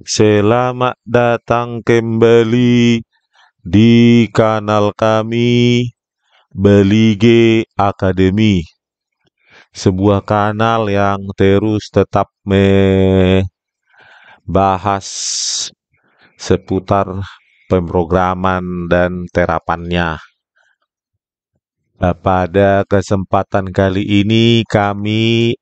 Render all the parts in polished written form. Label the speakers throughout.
Speaker 1: Selamat datang kembali di kanal kami Belige Academy, sebuah kanal yang terus tetap membahas seputar pemrograman dan terapannya. Pada kesempatan kali ini kami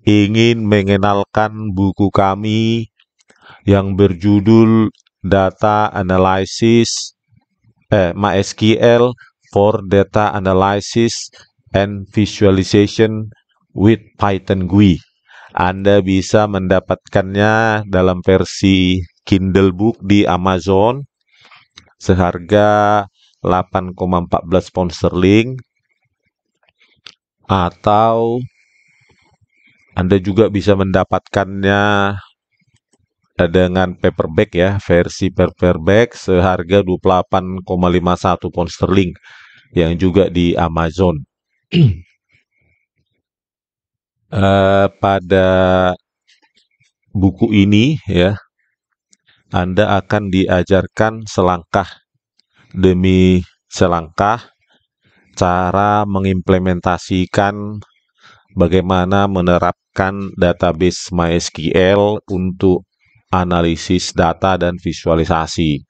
Speaker 1: ingin mengenalkan buku kami yang berjudul Data Analysis MySQL for Data Analysis and Visualization with Python GUI. Anda bisa mendapatkannya dalam versi Kindle Book di Amazon seharga 8,14 pound sterling, atau Anda juga bisa mendapatkannya dengan paperback ya, versi paperback seharga 28,51 pound sterling yang juga di Amazon. Pada buku ini ya, Anda akan diajarkan selangkah demi selangkah cara mengimplementasikan bagaimana menerapkan database MySQL untuk analisis data dan visualisasi.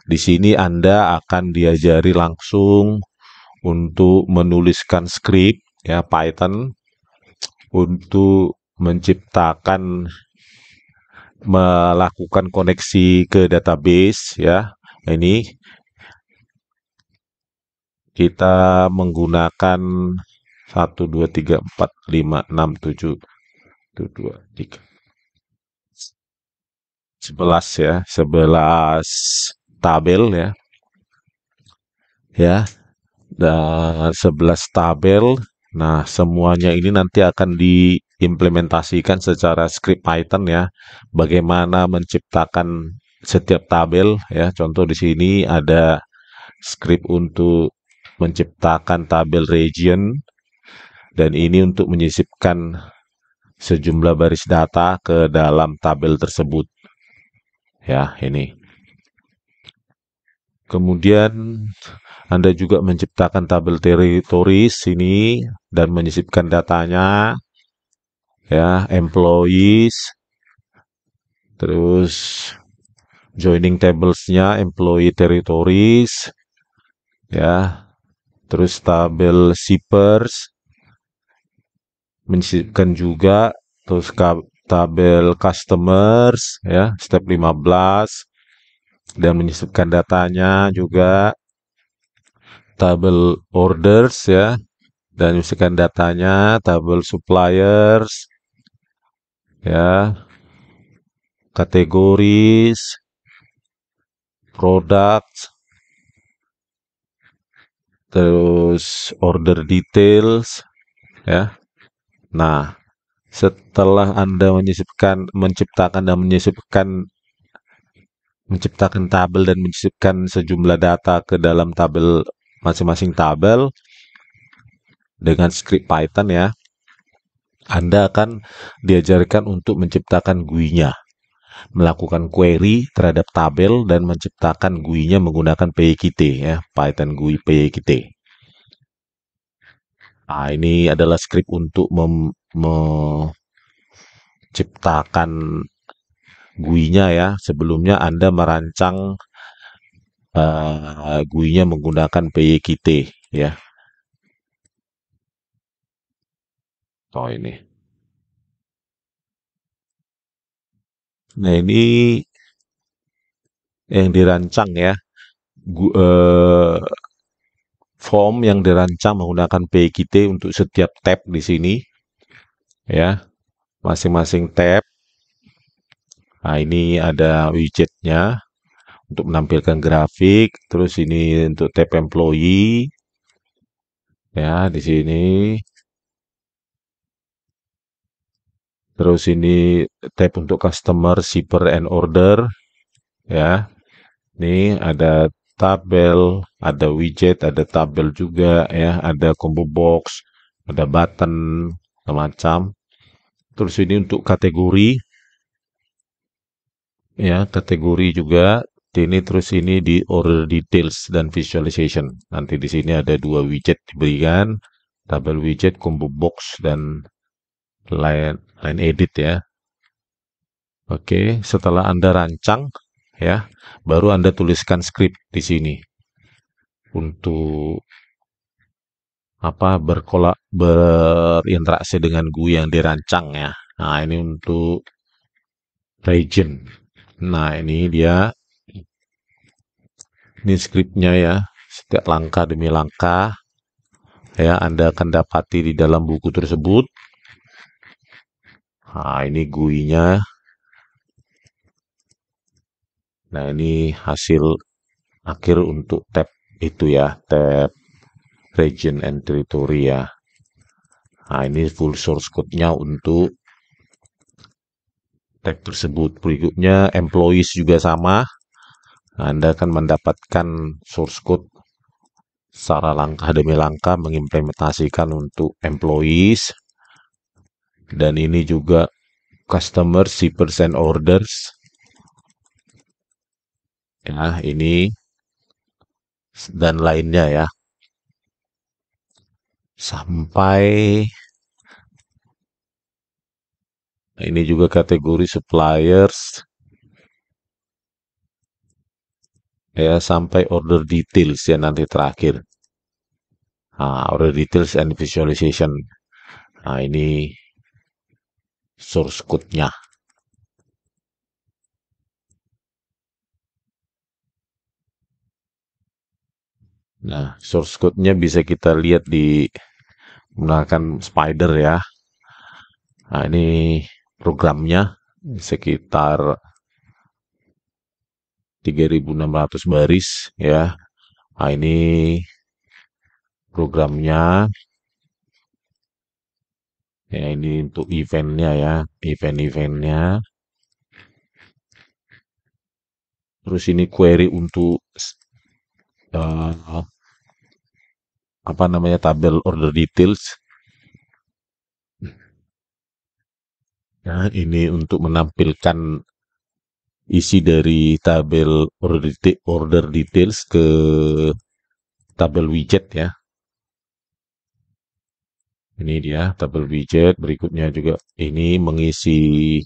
Speaker 1: Di sini Anda akan diajari langsung untuk menuliskan skrip ya Python untuk melakukan koneksi ke database ya. Ini kita menggunakan 1 2 3 4 5 6 7 1 2 3 11 ya, 11 tabel ya. Ya. Dan 11 tabel. Nah, semuanya ini nanti akan diimplementasikan secara script Python ya. Bagaimana menciptakan setiap tabel ya. Contoh di sini ada script untuk menciptakan tabel region, dan ini untuk menyisipkan sejumlah baris data ke dalam tabel tersebut. Ya, ini. Kemudian Anda juga menciptakan tabel territories ini dan menyisipkan datanya ya, employees, terus joining tablesnya employee territories ya, terus tabel shippers menyisipkan juga, terus tabel customers ya, step 15, dan menyisipkan datanya juga, tabel orders ya, dan menyisipkan datanya, tabel suppliers ya, kategoris, products, terus order details ya. Nah, setelah Anda menciptakan tabel dan menyisipkan sejumlah data ke dalam tabel masing-masing tabel dengan script Python ya, Anda akan diajarkan untuk menciptakan GUI-nya, melakukan query terhadap tabel dan menciptakan GUI-nya menggunakan PyKit ya, Python GUI PyKit. Nah, ini adalah script untuk menciptakan GUI-nya ya. Sebelumnya Anda merancang GUI-nya menggunakan PyKit ya. Oh, ini. Nah, ini yang dirancang ya. Form yang dirancang menggunakan PyKit untuk setiap tab di sini ya. Masing-masing tab. Nah, ini ada widgetnya untuk menampilkan grafik. Terus ini untuk tab employee ya, di sini. Terus ini tab untuk customer, shipper, and order ya. Ini ada tabel, ada widget, ada tabel juga ya, ada combo box, ada button, macam. Terus ini untuk kategori ya, kategori juga. Ini terus ini di order details dan visualization. Nanti di sini ada dua widget diberikan, tabel widget, combo box, dan line edit ya. Oke, setelah Anda rancang ya, baru Anda tuliskan script di sini untuk apa berinteraksi dengan GUI yang dirancang ya. Nah, ini untuk region. Nah, ini scriptnya ya. Setiap langkah demi langkah ya Anda akan dapati di dalam buku tersebut. Nah, ini GUI-nya. Nah, ini hasil akhir untuk tab itu ya, tab region and territory ya. Nah, ini full source code-nya untuk tab tersebut. Berikutnya employees juga sama. Anda akan mendapatkan source code secara langkah demi langkah mengimplementasikan untuk employees. Dan ini juga customer shippers and orders. Ya, ini dan lainnya ya. Sampai ini juga kategori suppliers ya sampai order details ya nanti terakhir. Nah, order details and visualization. Nah, ini source code-nya. Nah, source code-nya bisa kita lihat di menggunakan Spider ya. Nah, ini programnya sekitar 3.600 baris ya. Nah, ini programnya ya ini untuk eventnya ya, event-eventnya. Terus ini query untuk uh, apa namanya tabel order details. Ya, ini untuk menampilkan isi dari tabel order details ke tabel widget ya. Ini dia tabel widget. Berikutnya juga ini mengisi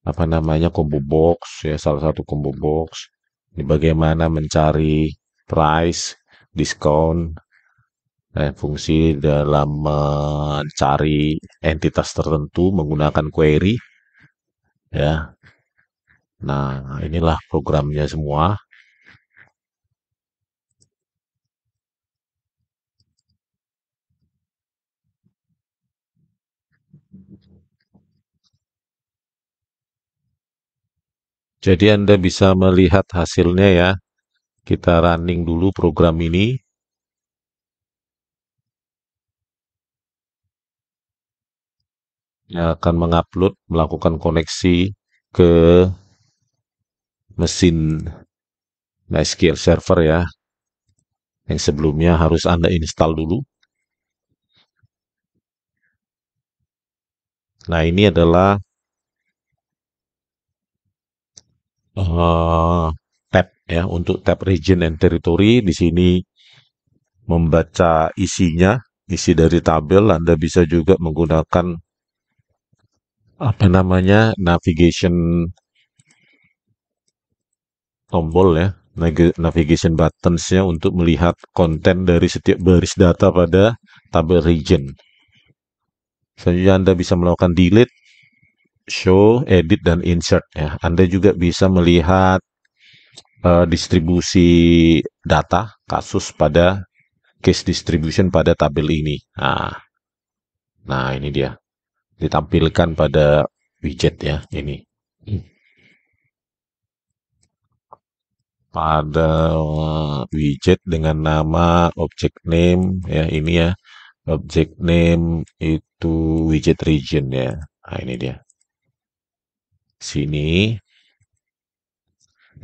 Speaker 1: apa namanya combo box ya, salah satu combo box. Ini bagaimana mencari price, diskon, dan fungsi dalam mencari entitas tertentu menggunakan query ya. Nah, inilah programnya semua. Jadi Anda bisa melihat hasilnya ya. Kita running dulu program ini. Yang akan mengupload, melakukan koneksi ke mesin MySQL Server ya. Yang sebelumnya harus Anda install dulu. Nah, ini adalah tab ya untuk tab region and territory. Di sini membaca isinya, isi dari tabel. Anda bisa juga menggunakan apa namanya navigation tombol ya, navigation buttons-nya untuk melihat konten dari setiap baris data pada tabel region. Selanjutnya Anda bisa melakukan delete, show, edit, dan insert ya. Anda juga bisa melihat distribusi data kasus pada case distribution pada tabel ini. Nah, ini dia ditampilkan pada widget ya ini. Pada widget dengan nama object name ya ini ya. Object name itu widget region ya. Nah, ini dia. Sini.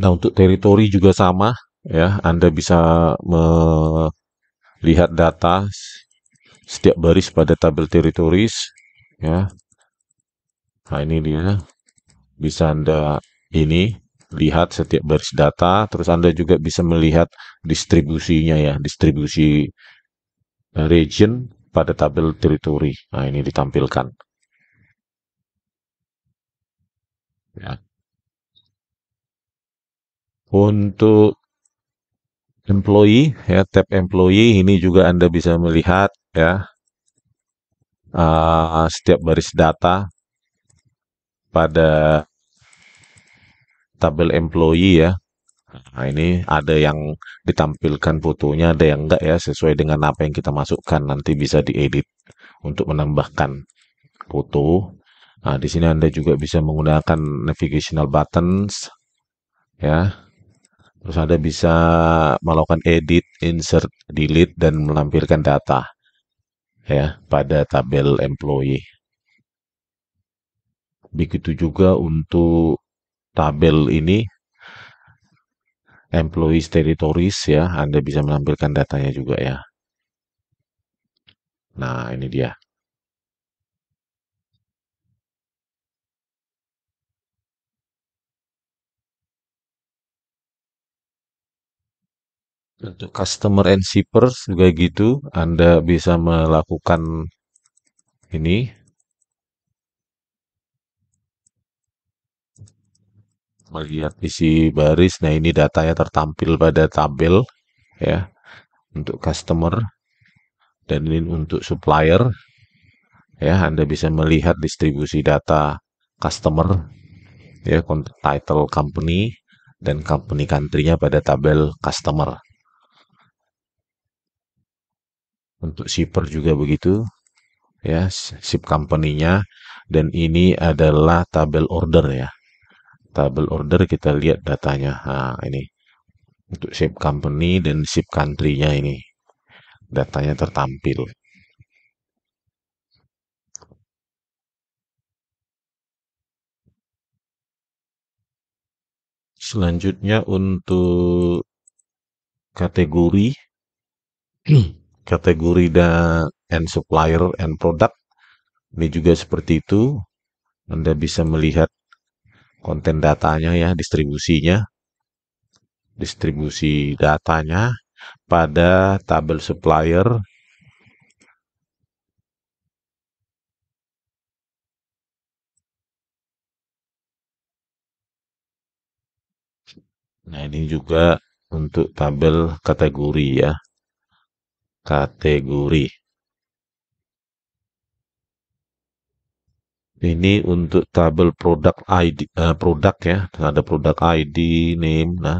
Speaker 1: Nah, untuk teritori juga sama ya. Anda bisa melihat data setiap baris pada tabel territories ya. Nah, ini dia. Bisa Anda ini, lihat setiap baris data, terus Anda juga bisa melihat distribusinya ya, distribusi region pada tabel teritori. Nah, ini ditampilkan. Ya. Untuk employee, ya, tab employee ini juga Anda bisa melihat ya, setiap baris data pada tabel employee ya. Nah, ini ada yang ditampilkan fotonya, ada yang enggak ya, sesuai dengan apa yang kita masukkan. Nanti bisa diedit untuk menambahkan foto. Nah, di sini Anda juga bisa menggunakan navigational buttons ya. Terus Anda bisa melakukan edit, insert, delete dan melampirkan data ya pada tabel employee. Begitu juga untuk tabel ini employees territories ya, Anda bisa menampilkan datanya juga ya. Nah, ini dia. Untuk customer and shippers juga gitu, Anda bisa melakukan ini, melihat isi baris. Nah, ini datanya tertampil pada tabel ya untuk customer dan ini untuk supplier ya. Anda bisa melihat distribusi data customer ya, title company dan company country-nya pada tabel customer. Untuk shipper juga begitu ya, ship company-nya dan ini adalah tabel order ya. Tabel order kita lihat datanya. Nah, ini untuk ship company dan ship country-nya ini datanya tertampil. Selanjutnya untuk kategori kategori dan and supplier and product ini juga seperti itu. Anda bisa melihat konten datanya ya, distribusi datanya pada tabel supplier. Nah, ini juga untuk tabel kategori ya, kategori. Ini untuk tabel produk ID, produk ya, ada produk ID, name. Nah,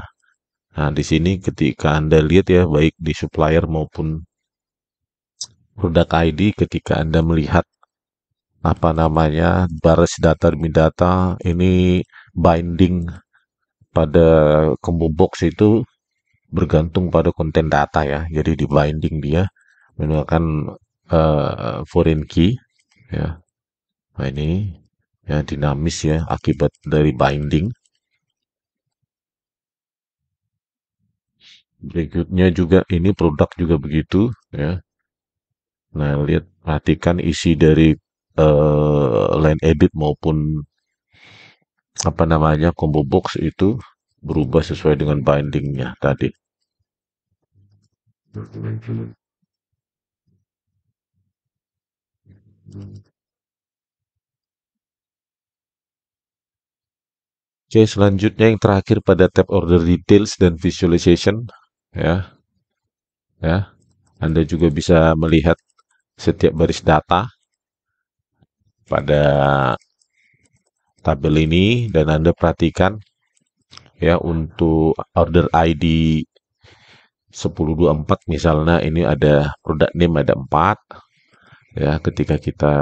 Speaker 1: di sini ketika Anda lihat ya, baik di supplier maupun produk ID, ketika Anda melihat apa namanya baris data demi data ini binding pada combo box itu bergantung pada konten data ya. Jadi di binding dia menggunakan foreign key ya. Nah, ini ya dinamis ya akibat dari binding. Berikutnya juga ini produk juga begitu ya. Nah, lihat perhatikan isi dari line edit maupun apa namanya combo box itu berubah sesuai dengan bindingnya tadi. Oke, selanjutnya yang terakhir pada tab order details dan visualization ya, ya. Anda juga bisa melihat setiap baris data pada tabel ini dan Anda perhatikan ya untuk order ID 1024 misalnya ini ada product name ada 4 ya, ketika kita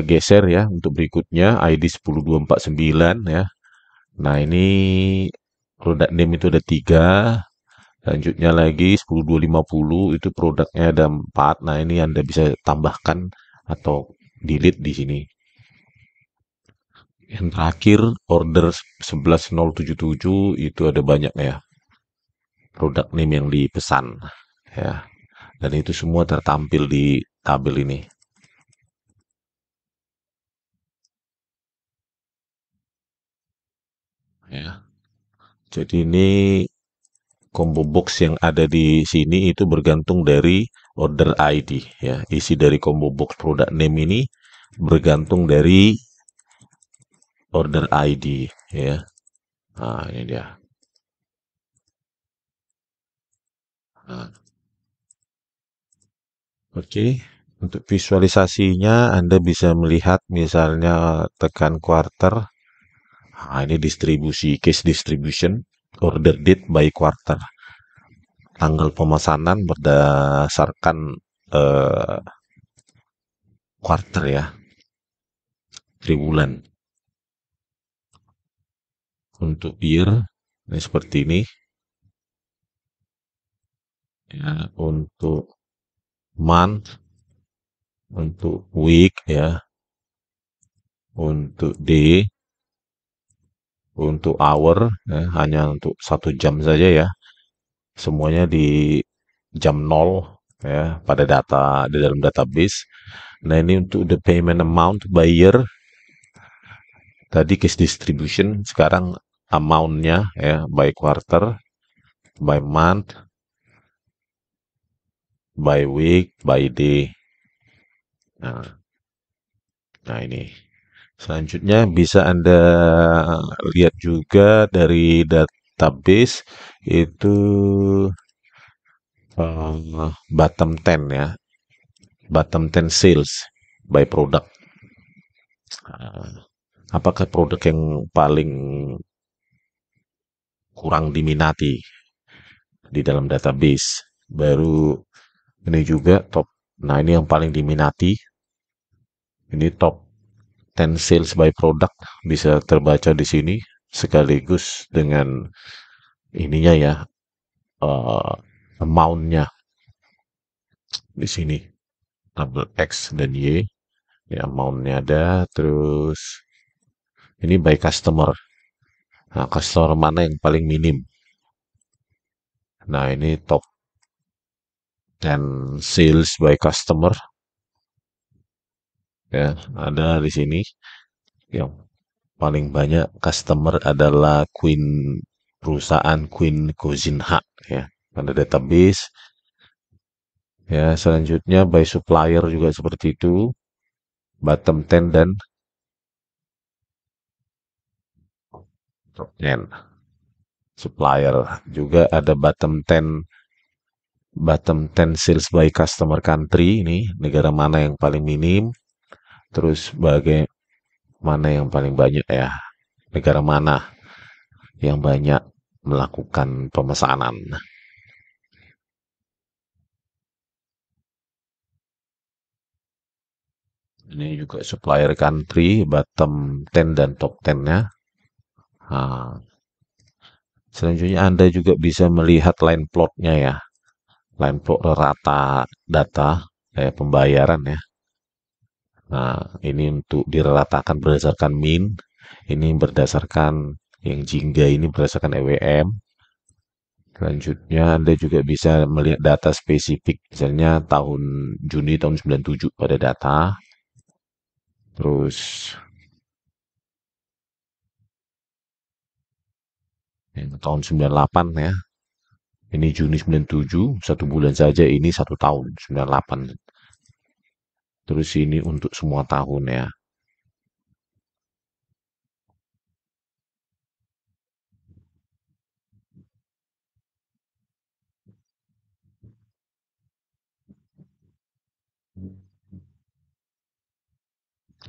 Speaker 1: geser ya untuk berikutnya ID 10249 ya. Nah, ini product name itu ada 3, selanjutnya lagi 10250 itu produknya ada 4. Nah, ini Anda bisa tambahkan atau delete di sini. Yang terakhir order 11077 itu ada banyak ya produk name yang dipesan ya. Dan itu semua tertampil di tabel ini. ya. Jadi ini combo box yang ada di sini itu bergantung dari order ID ya. Isi dari combo box product name ini bergantung dari order ID ya. Nah, ini dia. Nah, oke. Untuk visualisasinya Anda bisa melihat misalnya tekan quarter. Nah, ini distribusi case distribution order date by quarter. Tanggal pemesanan berdasarkan eh, quarter ya, triwulan. Untuk year ini seperti ini ya, untuk month, untuk week ya, untuk day, untuk hour ya, hanya untuk 1 jam saja ya. Semuanya di jam nol ya pada data di dalam database. Nah, ini untuk the payment amount by year. Tadi case distribution, sekarang amount-nya ya by quarter, by month, by week, by day. Nah, nah ini. Selanjutnya bisa Anda lihat juga dari database itu bottom 10 ya, bottom 10 sales by product. Apakah produk yang paling kurang diminati di dalam database? Baru ini juga top. Nah, ini yang paling diminati. Ini top 10 sales by product bisa terbaca di sini sekaligus dengan ininya ya, uh, amount-nya di sini double X dan Y ya, amount-nya ada. Terus ini by customer. Nah, customer mana yang paling minim? Nah, ini top 10 sales by customer ya, ada di sini. Yang paling banyak customer adalah perusahaan Queen Cozinha ya pada database. Ya, selanjutnya by supplier juga seperti itu. Bottom 10 dan top 10 supplier. Juga ada bottom 10 sales by customer country, ini negara mana yang paling minim, terus mana yang paling banyak ya, negara mana yang banyak melakukan pemesanan. Ini juga supplier country, bottom 10 dan top 10-nya. Nah, selanjutnya Anda juga bisa melihat line plotnya ya. Line plot rata data pembayaran ya. Nah, ini untuk diratakan berdasarkan min. Ini berdasarkan yang jingga ini berdasarkan EWM. Selanjutnya Anda juga bisa melihat data spesifik. Misalnya tahun Juni tahun 97 pada data. Terus yang tahun 98 ya. Ini Juni 97, 1 bulan saja, ini 1 tahun 98. Terus ini untuk semua tahun ya.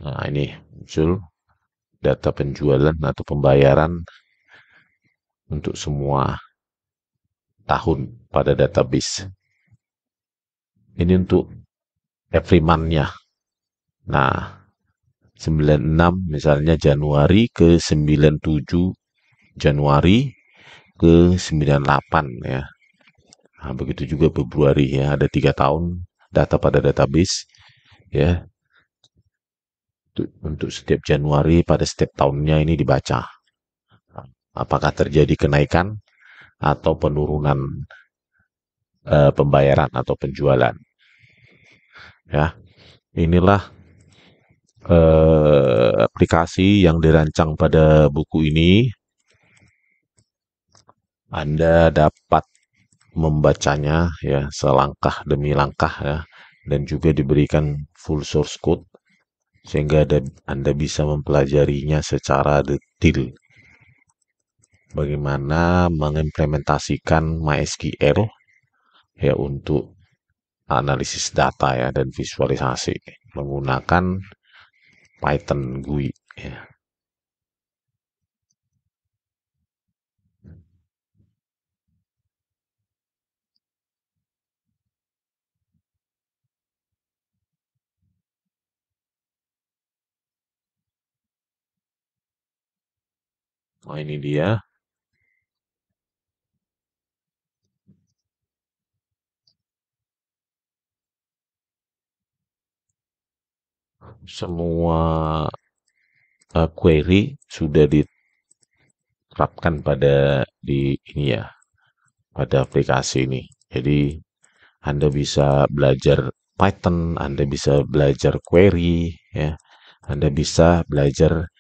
Speaker 1: Nah, ini muncul data penjualan atau pembayaran untuk semua tahun pada database. Ini untuk every month-nya. Nah, 96 misalnya Januari ke 97 Januari ke 98 ya. Nah, begitu juga Februari ya, ada 3 tahun data pada database ya. Untuk setiap Januari pada setiap tahunnya ini dibaca. Apakah terjadi kenaikan atau penurunan pembayaran atau penjualan ya. Inilah aplikasi yang dirancang pada buku ini Anda dapat membacanya ya selangkah demi langkah ya, dan juga diberikan full source code sehingga Anda bisa mempelajarinya secara detail. Bagaimana mengimplementasikan MySQL ya untuk analisis data ya dan visualisasi menggunakan Python GUI ya. Nah, ini dia semua query sudah diterapkan di ini ya, pada aplikasi ini. Jadi Anda bisa belajar Python, Anda bisa belajar query ya. Anda bisa belajar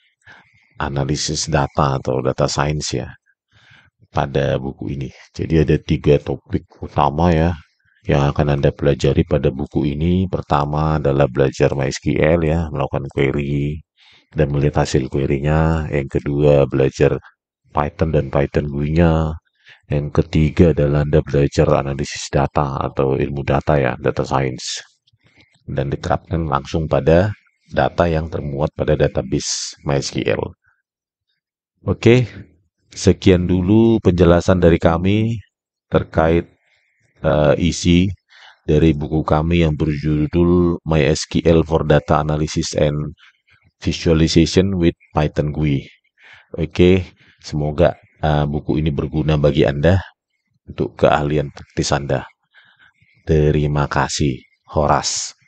Speaker 1: analisis data atau data science ya pada buku ini. Jadi ada 3 topik utama ya yang akan Anda pelajari pada buku ini. Pertama adalah belajar MySQL ya, melakukan query dan melihat hasil query-nya. Yang kedua belajar Python dan Python GUI-nya. Yang ketiga adalah Anda belajar analisis data atau ilmu data ya, data science. Dan diterapkan langsung pada data yang termuat pada database MySQL. Oke, sekian dulu penjelasan dari kami terkait isi dari buku kami yang berjudul MySQL for Data Analysis and Visualization with Python GUI. Oke, semoga buku ini berguna bagi Anda untuk keahlian praktis Anda. Terima kasih, Horas.